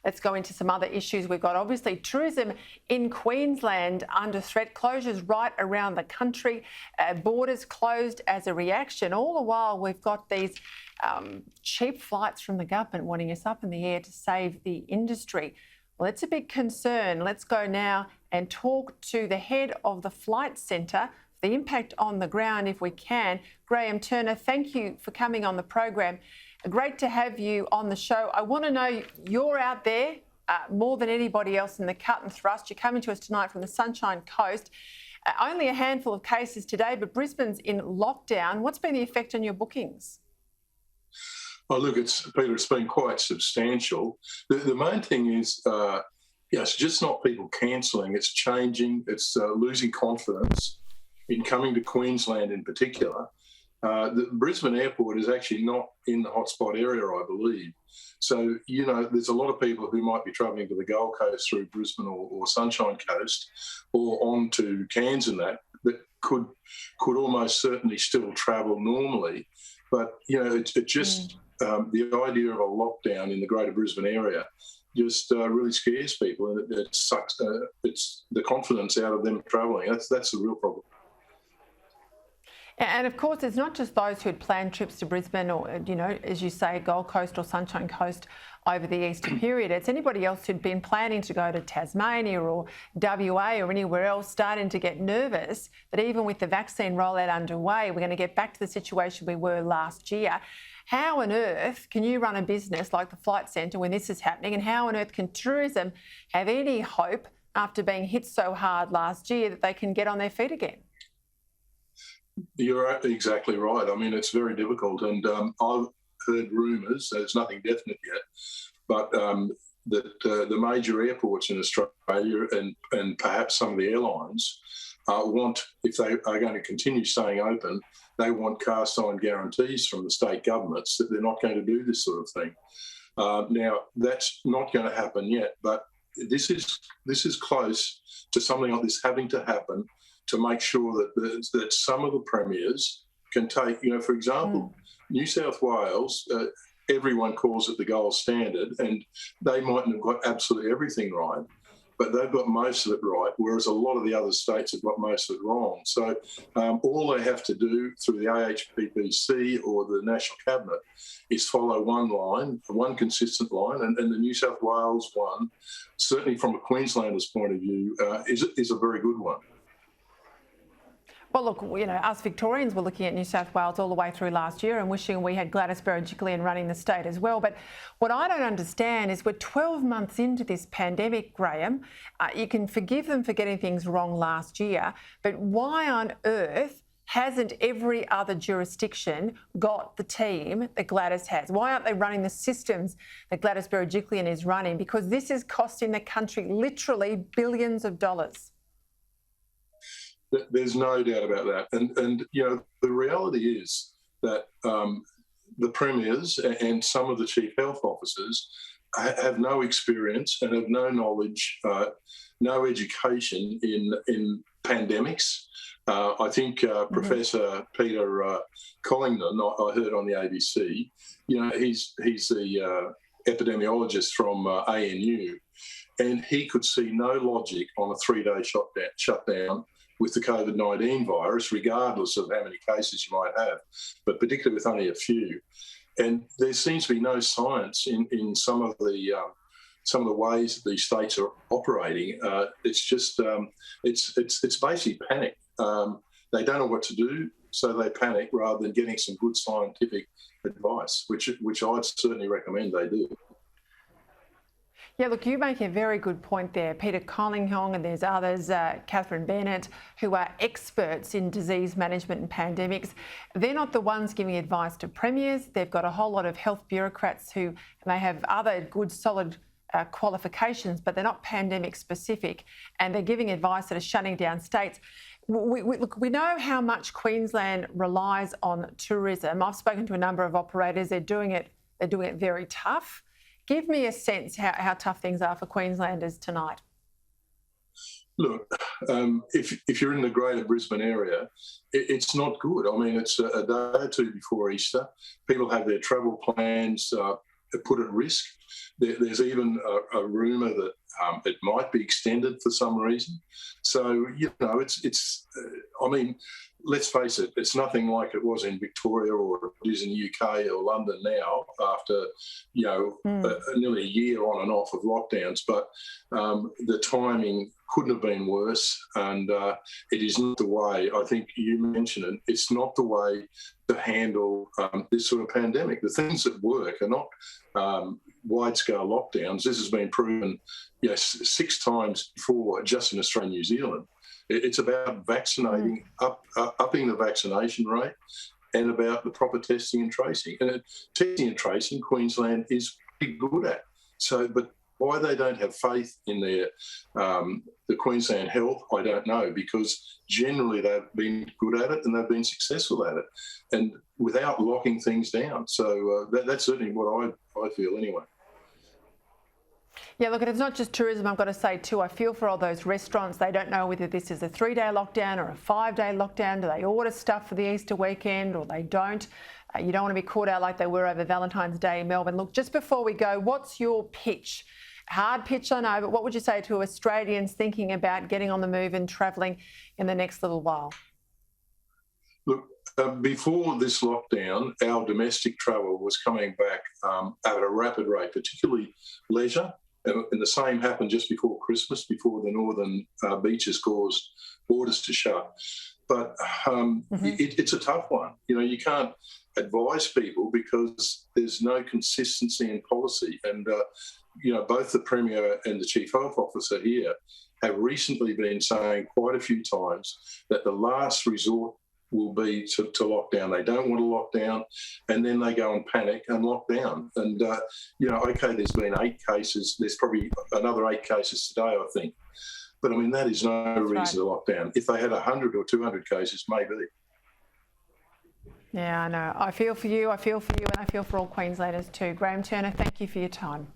Let's go into some other issues. We've got obviously tourism in Queensland under threat, closures right around the country, borders closed as a reaction. All the while we've got these cheap flights from the government wanting us up in the air to save the industry. Well, it's a big concern. Let's go now and talk to the head of the Flight Centre, the impact on the ground if we can. Graham Turner, thank you for coming on the program. Great to have you on the show. I want to know, you're out there more than anybody else in the cut and thrust. You're coming to us tonight from the Sunshine Coast. Only a handful of cases today, but Brisbane's in lockdown. What's been the effect on your bookings? Oh, look, Peter, it's been quite substantial. The main thing is, it's just not people cancelling. It's changing. It's losing confidence in coming to Queensland in particular. The Brisbane airport is actually not in the hotspot area, I believe. So, there's a lot of people who might be travelling to the Gold Coast through Brisbane or Sunshine Coast or on to Cairns and that could almost certainly still travel normally. But, it just, the idea of a lockdown in the Greater Brisbane area just really scares people, and it sucks it's the confidence out of them travelling. That's the real problem. And of course, it's not just those who had planned trips to Brisbane or, as you say, Gold Coast or Sunshine Coast over the Easter period. It's anybody else who'd been planning to go to Tasmania or WA or anywhere else starting to get nervous that even with the vaccine rollout underway, we're going to get back to the situation we were last year. How on earth can you run a business like the Flight Centre when this is happening? And how on earth can tourism have any hope after being hit so hard last year that they can get on their feet again? You're exactly right. I mean, it's very difficult. And I've heard rumours, there's nothing definite yet, but that the major airports in Australia and perhaps some of the airlines want, if they are going to continue staying open, they want cast iron guarantees from the state governments that they're not going to do this sort of thing. Now, that's not going to happen yet, but this is close to something like this having to happen to make sure that some of the premiers can take, for example, New South Wales, everyone calls it the gold standard, and they mightn't have got absolutely everything right, but they've got most of it right, whereas a lot of the other states have got most of it wrong. So all they have to do through the AHPPC or the National Cabinet is follow one line, one consistent line, and the New South Wales one, certainly from a Queenslander's point of view, is a very good one. Well, look, us Victorians were looking at New South Wales all the way through last year and wishing we had Gladys Berejiklian running the state as well. But what I don't understand is we're 12 months into this pandemic, Graham. You can forgive them for getting things wrong last year, but why on earth hasn't every other jurisdiction got the team that Gladys has? Why aren't they running the systems that Gladys Berejiklian is running? Because this is costing the country literally billions of dollars. There's no doubt about that. And the reality is that the premiers and some of the chief health officers have no experience and have no knowledge, no education in pandemics. I think Professor Peta Credlin, I heard on the ABC, he's the epidemiologist from ANU, and he could see no logic on a 3-day shutdown with the COVID-19 virus, regardless of how many cases you might have, but particularly with only a few. And there seems to be no science in some of the ways that these states are operating. It's just it's basically panic. They don't know what to do, so they panic rather than getting some good scientific advice, which I'd certainly recommend they do. Yeah, look, you make a very good point there. Peta Credlin, and there's others, Catherine Bennett, who are experts in disease management and pandemics. They're not the ones giving advice to premiers. They've got a whole lot of health bureaucrats who may have other good, solid qualifications, but they're not pandemic specific, and they're giving advice that are shutting down states. We know how much Queensland relies on tourism. I've spoken to a number of operators. They're doing it very tough. Give me a sense how tough things are for Queenslanders tonight. Look, if you're in the Greater Brisbane area, it's not good. I mean, it's a day or two before Easter. People have their travel plans put at risk. There's even a rumour that it might be extended for some reason. So, I mean, let's face it, it's nothing like it was in Victoria or it is in the UK or London now after, nearly a year on and off of lockdowns. But the timing couldn't have been worse, and it is not the way, I think you mentioned it, it's not the way to handle this sort of pandemic. The things that work are not wide-scale lockdowns. This has been proven 6 times before just in Australia and New Zealand. It's about vaccinating, upping the vaccination rate, and about the proper testing and tracing. And testing and tracing, Queensland is pretty good at. So, but why they don't have faith in their the Queensland Health, I don't know, because generally they've been good at it and they've been successful at it, and without locking things down. So that's certainly what I feel anyway. Yeah, look, it's not just tourism, I've got to say too. I feel for all those restaurants. They don't know whether this is a 3-day lockdown or a 5-day lockdown. Do they order stuff for the Easter weekend or they don't? You don't want to be caught out like they were over Valentine's Day in Melbourne. Look, just before we go, what's your pitch? Hard pitch, I know, but what would you say to Australians thinking about getting on the move and travelling in the next little while? Look, before this lockdown, our domestic travel was coming back at a rapid rate, particularly leisure. And the same happened just before Christmas, before the northern beaches caused borders to shut. But it's a tough one. You can't advise people because there's no consistency in policy. And, both the Premier and the Chief Health Officer here have recently been saying quite a few times that the last resort will be to lock down. They don't want to lock down, and then they go and panic and lock down. And, OK, there's been 8 cases. There's probably another 8 cases today, I think. But, I mean, that is no reason to lock down. If they had 100 or 200 cases, maybe. Yeah, I know. I feel for you, and I feel for all Queenslanders too. Graham Turner, thank you for your time.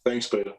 Thanks, Peter.